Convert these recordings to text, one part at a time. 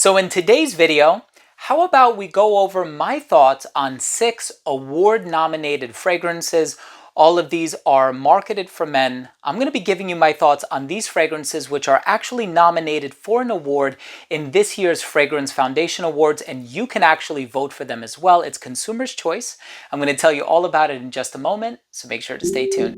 So in today's video, how about we go over my thoughts on 6 award-nominated fragrances. All of these are marketed for men. I'm going to be giving you my thoughts on these fragrances which are actually nominated for an award in this year's Fragrance Foundation Awards, and you can actually vote for them as well. It's consumer's choice. I'm going to tell you all about it in just a moment, so make sure to stay tuned.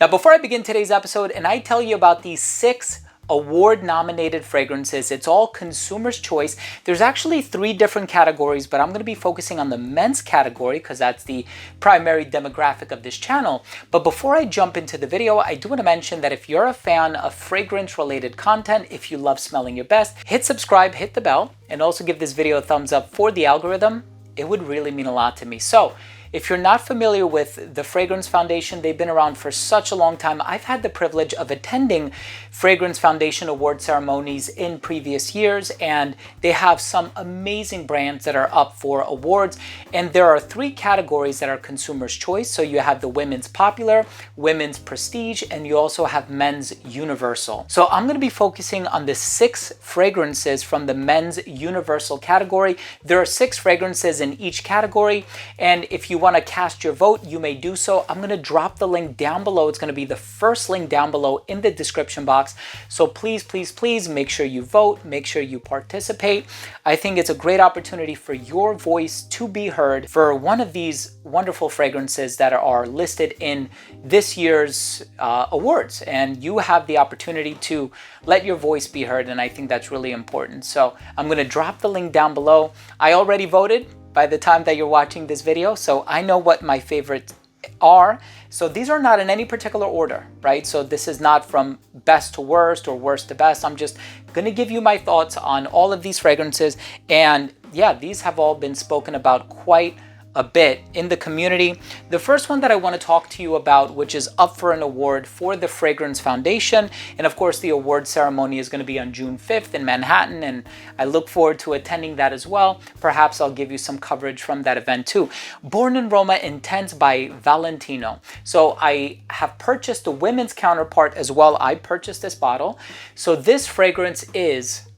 Now, before I begin today's episode and I tell you about these 6 award-nominated fragrances, it's all consumer's choice. There's actually 3 different categories, but I'm going to be focusing on the men's category because that's the primary demographic of this channel. But before I jump into the video, I do want to mention that if you're a fan of fragrance-related content, if you love smelling your best, hit subscribe, hit the bell, and also give this video a thumbs up for the algorithm. It would really mean a lot to me. So, if you're not familiar with the Fragrance Foundation, they've been around for such a long time. I've had the privilege of attending Fragrance Foundation award ceremonies in previous years, and they have some amazing brands that are up for awards. And there are 3 categories that are consumer's choice. So you have the women's popular, women's prestige, and you also have men's universal. So I'm going to be focusing on the 6 fragrances from the men's universal category. There are 6 fragrances in each category, and if you want to cast your vote, you may do so. I'm going to drop the link down below. It's going to be the first link down below in the description box. So please, please, please make sure you vote, make sure you participate. I think it's a great opportunity for your voice to be heard for one of these wonderful fragrances that are listed in this year's awards. And you have the opportunity to let your voice be heard, and I think that's really important. So I'm going to drop the link down below. I already voted by the time that you're watching this video, so I know what my favorites are. So these are not in any particular order, right? So this is not from best to worst or worst to best. I'm just gonna give you my thoughts on all of these fragrances. And yeah, these have all been spoken about quite a bit in the community. The first one that I want to talk to you about, which is up for an award for the Fragrance Foundation, and of course the award ceremony is going to be on June 5th in Manhattan, and I look forward to attending that as well. Perhaps I'll give you some coverage from that event too. Born in Roma Intense by Valentino. So I have purchased the women's counterpart as well. I purchased this bottle. So this fragrance is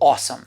awesome.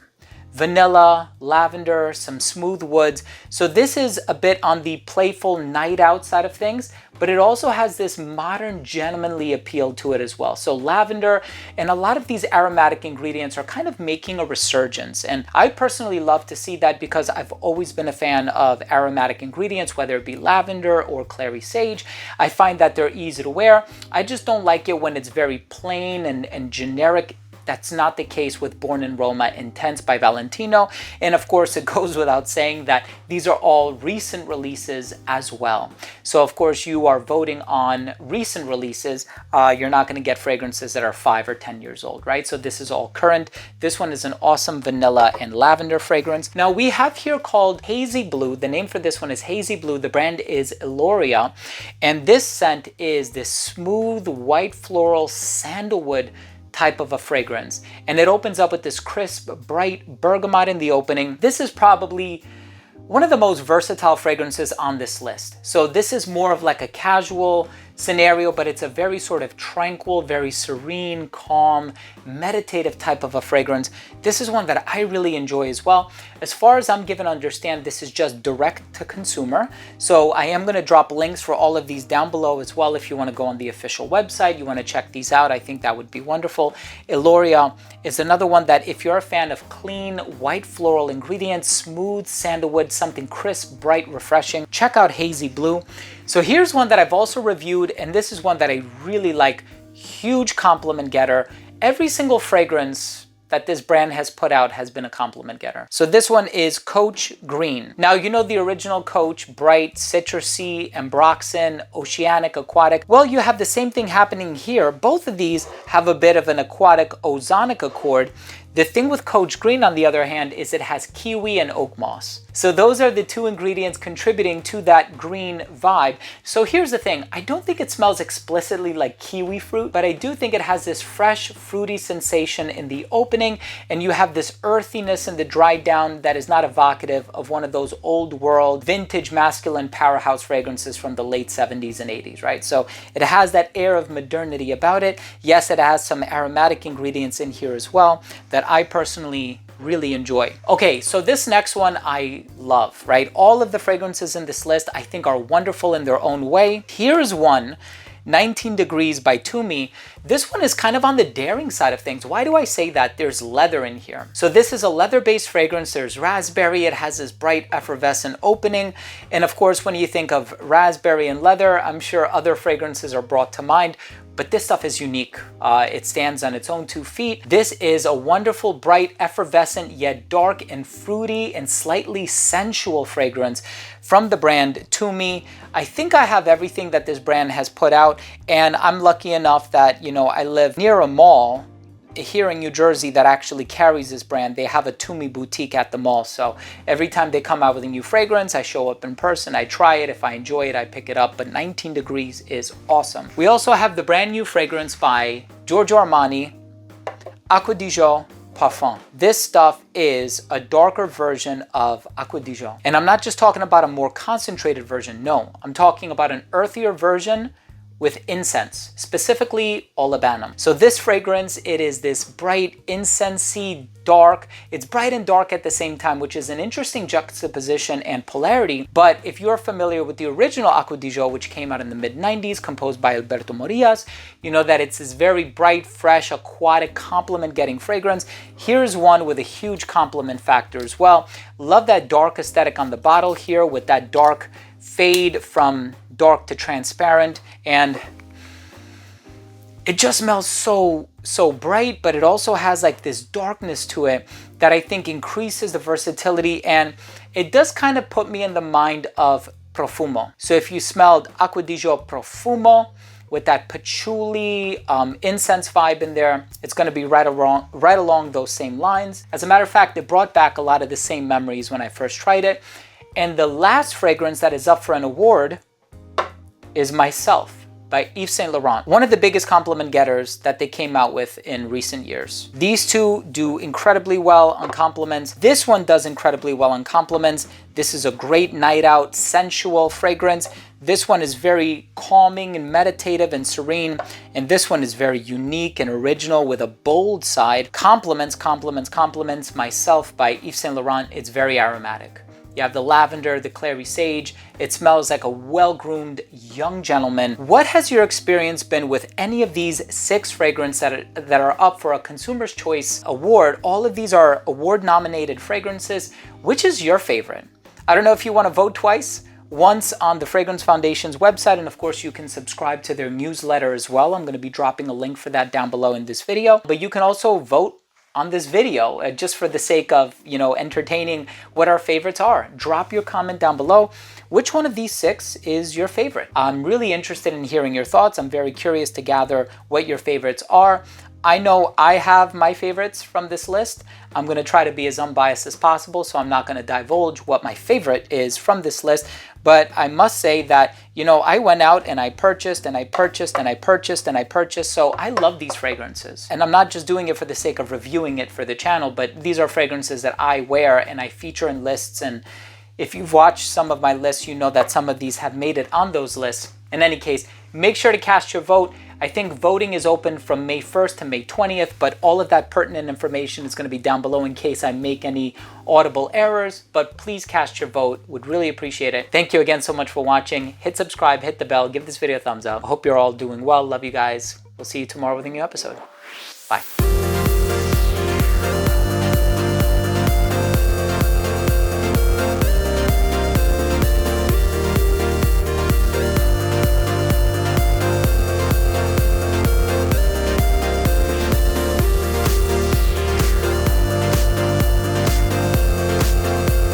Vanilla, lavender, some smooth woods. So this is a bit on the playful night out side of things, but it also has this modern gentlemanly appeal to it as well. So lavender and a lot of these aromatic ingredients are kind of making a resurgence. And I personally love to see that because I've always been a fan of aromatic ingredients, whether it be lavender or clary sage. I find that they're easy to wear. I just don't like it when it's very plain and generic. That's not the case with Born in Roma Intense by Valentino. And of course, it goes without saying that these are all recent releases as well. So of course, you are voting on recent releases. You're not going to get fragrances that are 5 or 10 years old, right? So this is all current. This one is an awesome vanilla and lavender fragrance. Now we have here called Hazy Blue. The name for this one is Hazy Blue. The brand is Eloria. And this scent is this smooth white floral sandalwood type of a fragrance, and it opens up with this crisp, bright bergamot in the opening. This is probably one of the most versatile fragrances on this list. So this is more of like a casual scenario, but it's a very sort of tranquil, very serene, calm, meditative type of a fragrance. This is one that I really enjoy as well. As far as I'm given to understand, this is just direct to consumer. So I am going to drop links for all of these down below as well. If you want to go on the official website, you want to check these out, I think that would be wonderful. Eloria is another one that if you're a fan of clean, white floral ingredients, smooth sandalwood, something crisp, bright, refreshing, check out Hazy Blue. So here's one that I've also reviewed, and this is one that I really like. Huge compliment getter. Every single fragrance that this brand has put out has been a compliment getter. So this one is Coach Green. Now, you know the original Coach, bright, citrusy, ambroxan, oceanic, aquatic. Well, you have the same thing happening here. Both of these have a bit of an aquatic ozonic accord. The thing with Coach Green, on the other hand, is it has kiwi and oak moss. So those are the two ingredients contributing to that green vibe. So here's the thing, I don't think it smells explicitly like kiwi fruit, but I do think it has this fresh, fruity sensation in the opening, and you have this earthiness in the dry down that is not evocative of one of those old world, vintage masculine powerhouse fragrances from the late 70s and 80s, right? So it has that air of modernity about it. Yes, it has some aromatic ingredients in here as well that I personally really enjoy. Okay, so this next one I love, right? All of the fragrances in this list I think are wonderful in their own way. Here's one, 19 Degrees by Tumi. This one is kind of on the daring side of things. Why do I say that? There's leather in here. So this is a leather-based fragrance. There's raspberry. It has this bright effervescent opening. And of course, when you think of raspberry and leather, I'm sure other fragrances are brought to mind. But this stuff is unique. It stands on its own 2 feet. This is a wonderful, bright, effervescent, yet dark and fruity and slightly sensual fragrance from the brand Tumi. I think I have everything that this brand has put out, and I'm lucky enough that, you know, I live near a mall here in New Jersey that actually carries this brand. They have a Tumi boutique at the mall. So every time they come out with a new fragrance, I show up in person, I try it. If I enjoy it, I pick it up. But 19 Degrees is awesome. We also have the brand new fragrance by Giorgio Armani, Acqua di Parma. This stuff is a darker version of Acqua di Parma. And I'm not just talking about a more concentrated version. No, I'm talking about an earthier version with incense, specifically olibanum. So this fragrance, it is this bright, incensey, dark. It's bright and dark at the same time, which is an interesting juxtaposition and polarity. But if you're familiar with the original Acqua di Parma, which came out in the mid-90s, composed by Alberto Morillas, you know that it's this very bright, fresh, aquatic, compliment-getting fragrance. Here's one with a huge compliment factor as well. Love that dark aesthetic on the bottle here with that dark fade from dark to transparent, and it just smells so bright, but it also has like this darkness to it that I think increases the versatility, and it does kind of put me in the mind of Profumo. So if you smelled Acqua di Parma Profumo with that patchouli incense vibe in there, it's going to be right along those same lines. As a matter of fact, it brought back a lot of the same memories when I first tried it. And the last fragrance that is up for an award is Myself by Yves Saint Laurent, one of the biggest compliment getters that they came out with in recent years. These two do incredibly well on compliments. This one does incredibly well on compliments. This is a great night out, sensual fragrance. This one is very calming and meditative and serene. And this one is very unique and original with a bold side. Compliments, compliments, compliments. Myself by Yves Saint Laurent. It's very aromatic. You have the lavender, the clary sage. It smells like a well-groomed young gentleman. What has your experience been with any of these 6 fragrances that are up for a Consumer's Choice Award? All of these are award-nominated fragrances. Which is your favorite? I don't know if you want to vote twice. Once on the Fragrance Foundation's website, and of course you can subscribe to their newsletter as well. I'm going to be dropping a link for that down below in this video. But you can also vote on this video just for the sake of, you know, entertaining what our favorites are. Drop your comment down below. Which one of these 6 is your favorite? I'm really interested in hearing your thoughts. I'm very curious to gather what your favorites are. I know I have my favorites from this list. I'm going to try to be as unbiased as possible, so I'm not going to divulge what my favorite is from this list. But I must say that, you know, I went out and I purchased and I purchased and I purchased and I purchased. So I love these fragrances. And I'm not just doing it for the sake of reviewing it for the channel, but these are fragrances that I wear and I feature in lists. And if you've watched some of my lists, you know that some of these have made it on those lists. In any case, make sure to cast your vote. I think voting is open from May 1st to May 20th, but all of that pertinent information is going to be down below in case I make any audible errors. But please cast your vote. Would really appreciate it. Thank you again so much for watching. Hit subscribe, hit the bell, give this video a thumbs up. I hope you're all doing well. Love you guys. We'll see you tomorrow with a new episode. Bye.